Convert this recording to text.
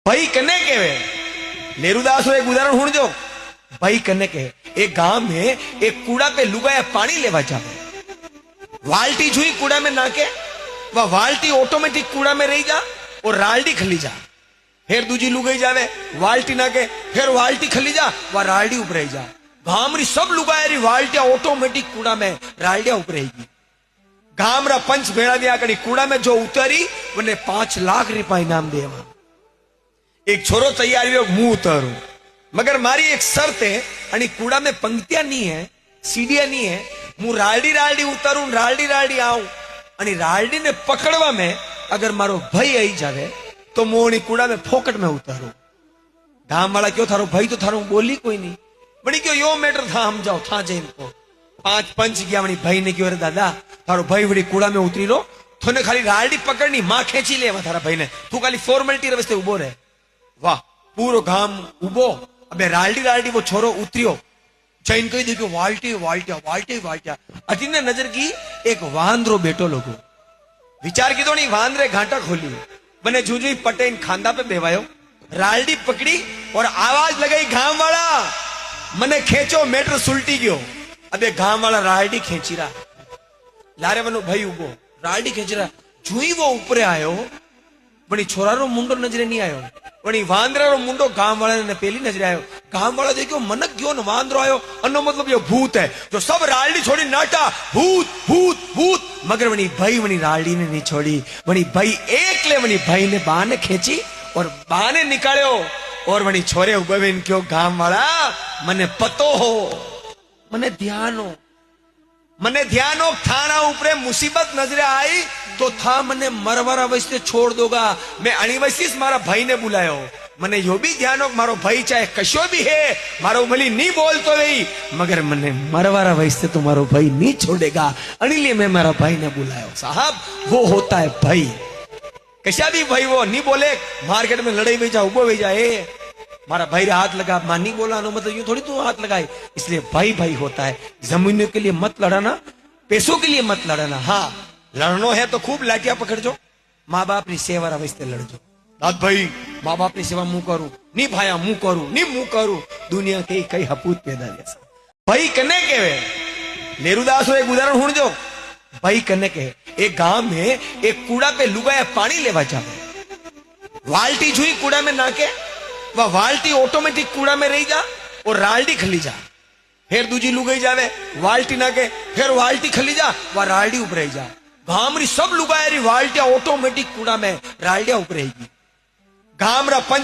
भाई कने कहे नेरुदासो एक उदाहरण सुन जो भाई कने कहे एक गांव में एक कूड़ा पे लुगाया पानी लेवा जावे वाल्टी छुई कूड़ा में नाके वह वाल्टी ऑटोमेटिक कूड़ा में रही जा और राल्डी खली जा फिर दूजी लुगाई जावे वाल्टी नाके फिर वाल्टी खली जा वह राल्डी ऊपर रही जा गांव री सब लुगाया वाल्टिया ऑटोमेटिक कूड़ा में राल्डिया ऊपर रहेगी गांव रा पंच भेड़ा दिया कड़ी कूड़ा में जो उतरी उन्हें 5 लाख रुपया इनाम देवा एक छोरो तैयार मुंह उतारू मगर मारी एक शर्त है आणि कूड़ा में पंक्तियां नहीं है सीढ़ियां नहीं है मु राल्डी राल्डी उतारू राल्डी राल्डी आऊं आणि राल्डी ने पकड़वा में अगर मारो भाई आई जावे तो मोनी कूड़ा में फोकट में उतारू गांव वाला क्यों थारो भाई तो थारो बोली कोई नहीं बड़ी क्यों यो मैटर था हम जाओ था जैन को 5 पंच गया वनी भाई ने क्यों अरे दादा थारो भाई बड़ी कूड़ा में उतरी रो थोने खाली राल्डी पकड़नी मां खेची ले थारा भाई ने तू खाली फॉर्मेलिटी रस्ते उबो रहे वाह पूरो गाम उबो अबे राल्डी राल्डी वो छोरो उतरियो जैन कही देखो वाल्टी वाल्टिया वाल्टी वाल्टिया अति ने नजर की एक वांद्रो बेटो लोगो विचार की तो नहीं वांद्रे घाटा खोली बने जूझी पटेन खांदा पे बेवायो राल्डी पकड़ी और आवाज लगाई गांव वाला मने खेचो मेटर सुलटी गयो अबे गांव वाला राल्डी खेची रहा लारे वनो भाई उबो राल्डी खेची रहा जुई वो ऊपर आयो वनी छोरा रो मुंडो नजरे नहीं आयो वनी वांद्रा रो मुंडो गांव वाला ने पहली नजरे आयो गांव वाला देखो मनक गयो ने वांद्रो आयो अनो मतलब ये भूत है जो सब राल्डी छोड़ी नाटा भूत भूत भूत मगर वनी भाई राल्डी ने नहीं छोड़ी वनी भाई एकले वनी भाई ने बाने खेची और बाने निकाल्यो और वनी छोरे उबे क्यों गांव वाला मने पतो हो मने ध्यान हो थाना ऊपर मुसीबत नजरे आई तो था मने मरवारा वैसे छोड़ दोगा मैं अणिवैसिस मारा भाई ने बुलायो मने यो भी ध्यान हो मारो भाई चाहे कशो भी है मारो भली नहीं बोलतो नहीं मगर मने मरवारा वैसे तो मारो भाई नहीं छोड़ेगा अनिले मैं मारा भाई ने बुलायो साहब वो होता है भाई कशा भी भाई वो नहीं बोले मार्केट में लड़ाई भी जा उबो भी जाए मारा भाई रे हाथ लगा मां नहीं बोला मतलब यूं थोड़ी तू हाथ लगाए इसलिए भाई भाई होता है जमीनों के लिए मत लड़ाना पैसों के लिए मत लड़ाना हाँ लड़नो है तो खूब लाठिया पकड़जो माँ बाप नी सेवा रवस्ते लड़जो दाद भाई माँ बाप नी सेवा मुंह करू नी भाया मुंह करू नी मुंह करू दुनिया के कई हपूत पैदा जैसा भाई कने कहे नेरुदासो एक उदाहरण सुन जो भाई कने कहे एक गांव में एक कूड़ा पे लुगाया पानी लेवा जावे वाल्टी छुई कूड़ा में नाके वह वाल्टी ऑटोमेटिक कूड़ा में रही जा और राल्डी खली जा फिर दूजी लुगाई जावे वाल्टी नाके फिर वाल्टी खली जा वह राल्डी ऊपर रही जा गांव री सब लुगाया वाल्टिया ऑटोमेटिक कूड़ा में राल्डिया ऊपर रहेगी गांव रा पंच